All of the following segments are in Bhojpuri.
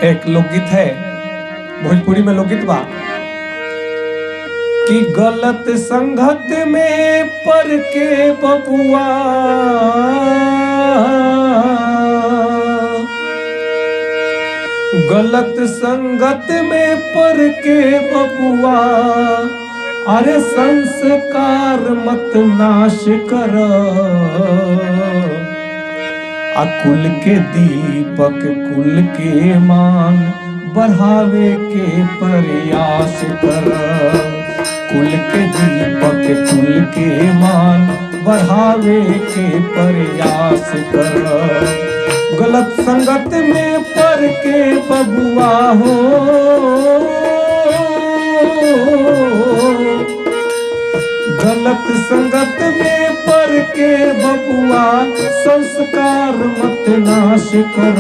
एक लोकगीत है, भोजपुरी में लोकगीत बा कि गलत संगत में पर के बबुआ गलत संगत में पर के बबुआ अरे संस्कार मत नाश कर कुल के दीपक कुल के मान बढ़ावे के प्रयास कर कुल के दीपक कुल के मान बढ़ावे के प्रयास कर गलत संगत में पर के बबुआ हो गलत संगत में पर के बबुआ संस्कार मत नाश कर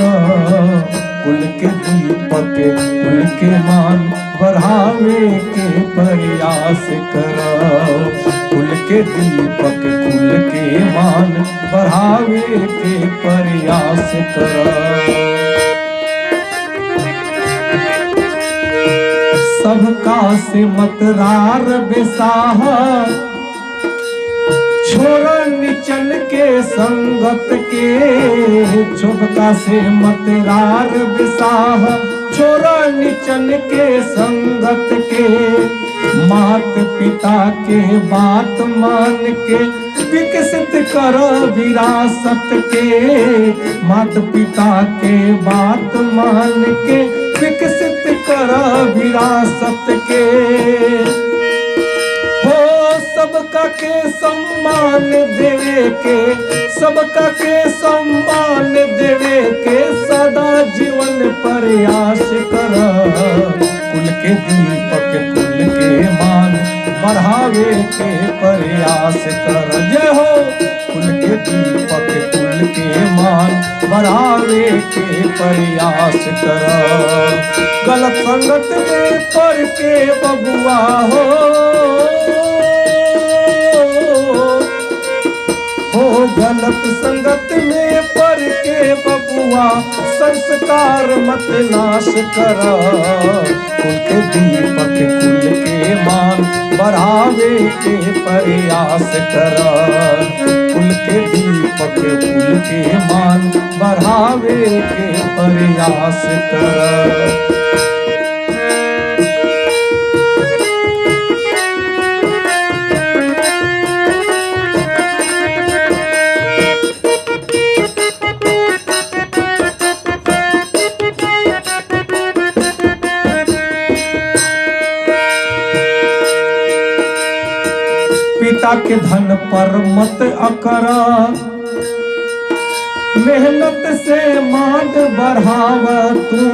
कुल के दीपक कुल के मान बढ़ावे के प्रयास कर कुल के दीपक कुल के मान बढ़ावे के प्रयास कर सबका से मतरार बेसाह छोरा निचन के संगत के चुपका से मतरार बेसाह छोरा निचन के संगत के मात पिता के बात मान के विकसित कर विरासत के मात पिता के बात मान के विकसित कर विरासत के हो सबका के सम्मान देवे के सबका के सम्मान देवे के सदा जीवन प्रयास कर कुल के दीपक कुल के मान बढ़ावे के प्रयास कर जय हो कुल के दीपक कुल के मान बढ़ावे के प्रयास कर गलत संगत में पर के बबुआ हो गलत संगत में पर के बबुआ संस्कार मत नाश कर कुल के दीपक कुल के मान बढ़ावे के प्रयास कर कुल के दीपक कुल के मान बढ़ावे के प्रयास कर पिता के धन पर मत अकरा मेहनत से मान बढ़ाव तू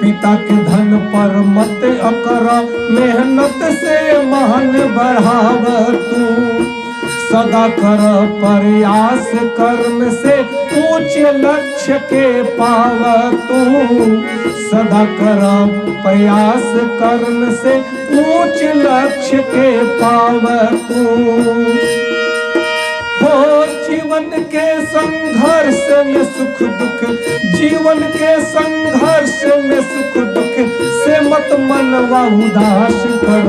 पिता के धन पर मत अकरा मेहनत से मान बढ़ाव तू सदा कर प्रयास कर्म से ऊंच लक्ष्य के पाव तू सदा कर प्रयास कर्म से ऊंच लक्ष्य के पाव तू हो जीवन के संघर्ष में सुख दुख जीवन के संघर्ष में सुख दुख से मत मनवा उदास कर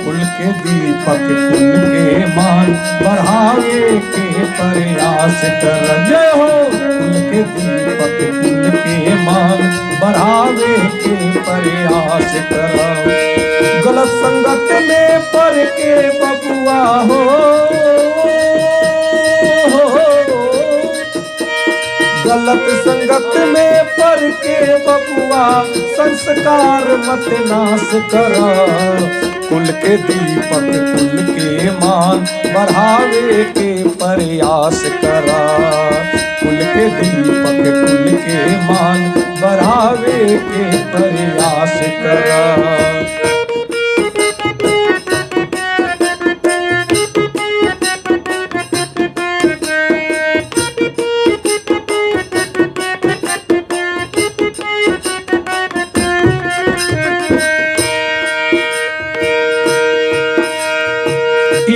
कुल के दीपक कुल के मान बढ़ावे के प्रयास कर जय हो कुल के दीपक कुल के मान बढ़ावे के प्रयास कर गलत संगत में पर के बबुआ हो गलत संगत में पर के बबुआ संस्कार मत नाश कर कुल के दीपक कुल के मान बढ़ावे के प्रयास कर कुल के दीपक कुल के मान बढ़ावे के प्रयास कर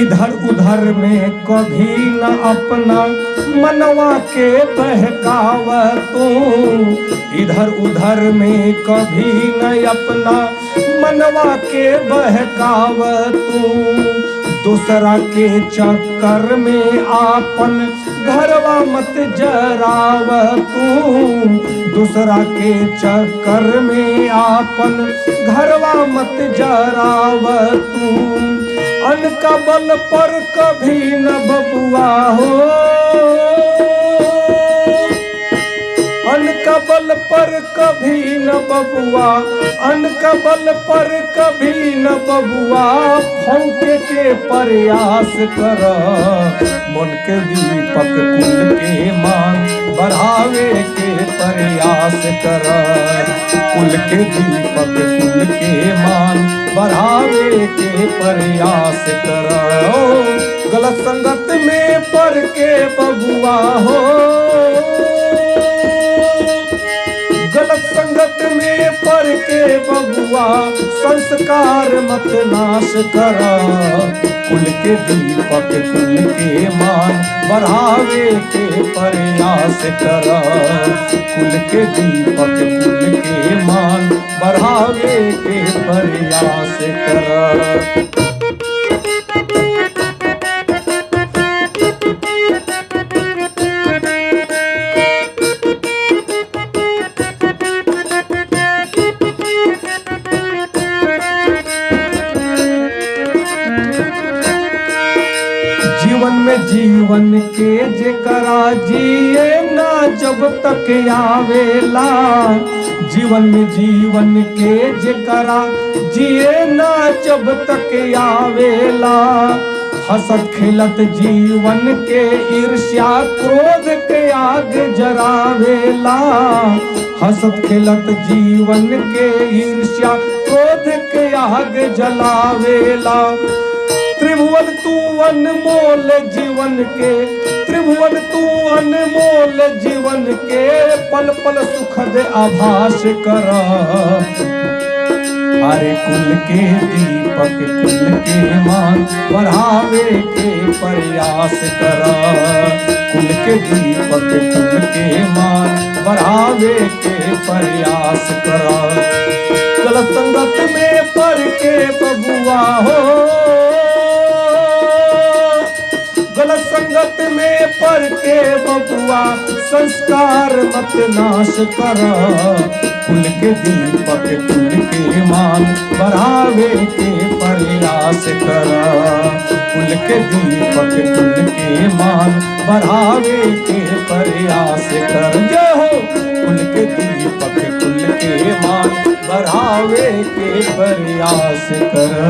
इधर उधर में कभी न अपना मनवा के बहकाव तू इधर उधर में कभी न अपना मनवा के बहकाव तू, दूसरा के चक्कर में आपन घरवा मत जराव तू, दूसरा के चक्कर में आपन घरवा मत जराव तू। अन्न का बल पर कभी न बबुआ हो, अन्न का बल पर कभी न बबुआ, अन्न का बल पर कभी न बबुआ फौके के प्रयास कर। मन के दीपक कुल के मान बढ़ावे के प्रयास कर, कुल के दीपक कुल के मान बढ़ावे के प्रयास कर। गलत संगत में पड़ के बबुआ हो, गलत संगत में पड़ के बबुआ संस्कार मत नाश कर। कुल के दीपक कुल के मान बढ़ावे के प्रयास कर, कुल के दीपक कुल के मान बढ़ावे के प्रयास कर। जीवन में जीवन के जेकरा जिए ना जब तक आवेला, जीवन में जीवन के जेकरा जिए ना जब तक आवेला। हंसत खेलत जीवन के ईर्ष्या क्रोध के आग जरावेला, हंसत खेलत जीवन के ईर्ष्या क्रोध के आग जलावेला। त्रिभुवन तू अनमोल जीवन के, त्रिभुवन तू अनमोल जीवन के पल पल सुखद आभास कर। अरे कुल के दीपक कुल के मान बढ़ावे के प्रयास कर, कुल के दीपक कुल के मान बढ़ावे के प्रयास कर। गलत संगत में पड़ के बबुआ हो, गलत संगत में पड़ के बबुआ संस्कार मत नाश कर। कुल के दीपक कुल के मान बढ़ावे के प्रयास कर, कुल के दीपक कुल के मान बढ़ावे के प्रयास कर। जय हो कुल के दीपक कुल के मान बढ़ावे के प्रयास कर।